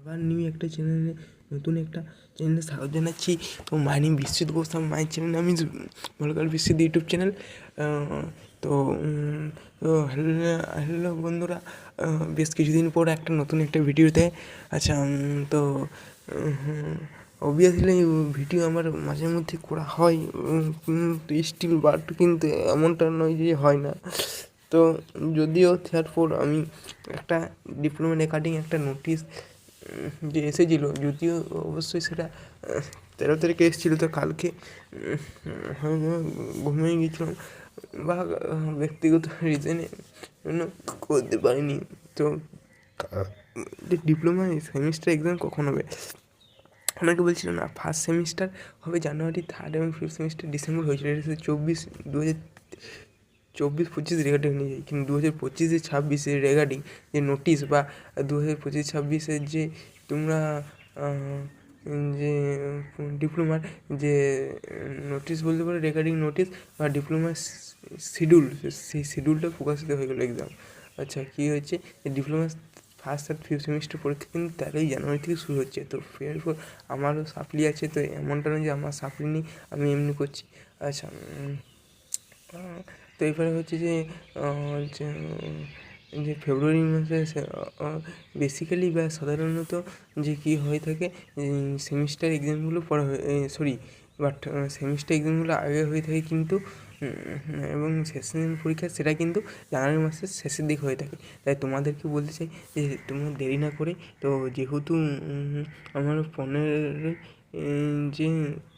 আবার নিউ একটা চ্যানেলে নতুন একটা চ্যানেলে স্বাগত জানাচ্ছি। তো my name Biswajit Ghosh, my channel আমি বলকার বিশ্বজিৎ ইউটিউব চ্যানেল। তো তো হ্যালো বন্ধুরা, বেশ কিছুদিন পর একটা নতুন একটা ভিডিওতে। আচ্ছা, তো অবভিয়াসলি ভিডিও আমার মাঝে মধ্যে করা হয়, স্টিল বাট কিন্তু এমনটা নয় যে হয় না। তো যদিও তারপর আমি একটা ডিপ্লোমা রেকর্ডিং একটা নোটিশ যে এসেছিলো, যদিও অবশ্যই সেটা 13 তারিখে এসেছিলো, তো কালকে ঘুমিয়ে গিয়েছিলাম বা ব্যক্তিগত রিজনে জন্য করতে পারিনি। তো ডিপ্লোমা সেমিস্টার এক্সাম কখন হবে? অনেকে বলছিল না, ফার্স্ট সেমিস্টার হবে জানুয়ারি, থার্ড এবং ফিফথ সেমিস্টার ডিসেম্বর হয়েছিল। এটা 2024-25 রেগার্ডিং নিয়ে যায়, কিন্তু 2025-26 রেগার্ডিং যে নোটিশ বা 2025-26 যে তোমরা যে ডিপ্লোমার যে নোটিশ বলতে পারো, রেগার্ডিং নোটিশ বা ডিপ্লোমার শিডিউল, সেই শিডিউলটা প্রকাশিত হয়ে গেলো এক্সাম। আচ্ছা, কী হয়েছে, ডিপ্লোমা ফার্স্ট আর ফিফথ সেমিস্টার পরীক্ষা কিন্তু 13ই জানুয়ারি থেকে শুরু হচ্ছে। তো এরপর আমারও সাপ্লি আছে, তো এমনটা নয় যে আমার সাপ্লি নেই, আমি এমনি করছি। আচ্ছা, তো এবারে হচ্ছে যে যে ফেব্রুয়ারি মাসে বেসিক্যালি বা সাধারণত যে কী হয়ে থাকে, সেমিস্টার এক্সামগুলো পড়া হয়, বাট সেমিস্টার এক্সামগুলো আগে হয়ে থাকে কিন্তু, এবং সেশনাল পরীক্ষা সেটা কিন্তু জানুয়ারি মাসের শেষের দিক হয়ে থাকে। তাই তোমাদেরকে বলতে চাই যে তোমরা দেরি না করে, তো যেহেতু আমার 15 যে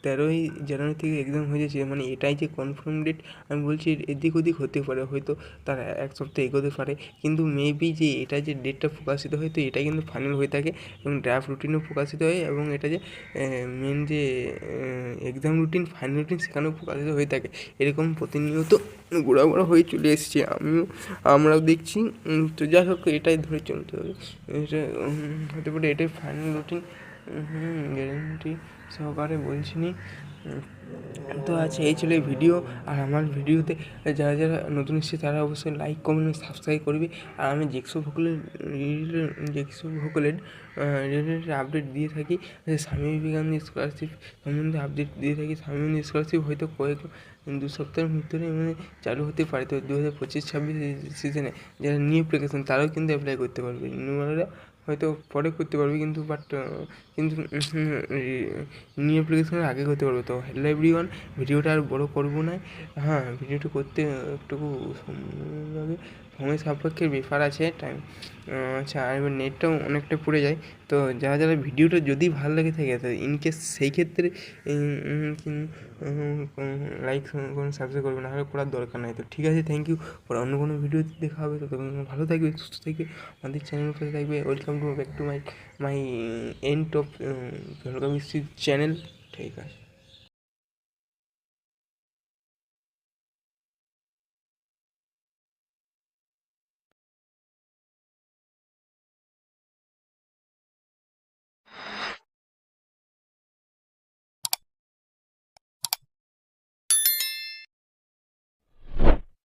13ই জানুয়ারি থেকে এক্সাম হয়ে যাচ্ছে, মানে এটাই যে কনফার্ম ডেট আমি বলছি, এদিক ওদিক হতে পারে, হয়তো তার এক সপ্তাহ এগোতে পারে, কিন্তু মেবি যে এটা যে ডেটটা প্রকাশিত হয়, তো এটাই কিন্তু ফাইনাল হয়ে থাকে এবং ড্রাফট রুটিনও প্রকাশিত হয়, এবং এটা যে মেন যে এক্সাম রুটিন, ফাইনাল রুটিন সেখানেও প্রকাশিত হয়ে থাকে। এরকম প্রতিনিয়ত গোড়া হয়ে চলে এসছে, আমরাও দেখছি। তো যাই হোক, এটাই ধরে চলতে হবে। এটা হতে পারে এটাই ফাইনাল রুটিন, গ্যারেন্টি সহকারে বলছি নি। তো আচ্ছা, এই ছিল এই ভিডিও। আর আমার ভিডিওতে যারা যারা নতুন এসেছে তারা অবশ্যই লাইক, কমেন্ট, সাবস্ক্রাইব করবে। আর আমি জেক্সো ভোকালের রিলেটেড আপডেট দিয়ে থাকি। স্বামী বিবেকানন্দ স্কলারশিপ সম্বন্ধে আপডেট দিয়ে থাকি। স্বামী বিবেকানন্দ স্কলারশিপ হয়তো 2 সপ্তাহের ভিতরে মানে চালু হতে পারে। তো 2025-26 সিজনে যারা নিউ অ্যাপ্লিকেশন, তারাও কিন্তু অ্যাপ্লাই করতে পারবে। নিউরা হয়তো পরে করতে পারবে, কিন্তু নিউ অ্যাপ্লিকেশনের আগে করতে পারবে। তো হ্যালো এভরিওয়ান, ভিডিওটা আর বড় করবো না। হ্যাঁ, ভিডিওটা করতে একটু সময় সাপেক্ষের ব্যাপার আছে, টাইম। আচ্ছা, আর এবার নেটটাও অনেকটা পড়ে যায়। তো যারা যারা ভিডিওটা যদি ভালো লেগে থাকে, তো ইনকেস সেই ক্ষেত্রে লাইক সাবস্ক্রাইব করবে, না হলে করার দরকার নাই। তো ঠিক আছে, থ্যাংক ইউ। পরে অন্য কোনো ভিডিওতে দেখা হবে। তো ভালো থাকবে, সুস্থ থাকবে, আমাদের চ্যানেলের পাশে থাকবে। Welcome to back to my end of channel. ঠিক আছে।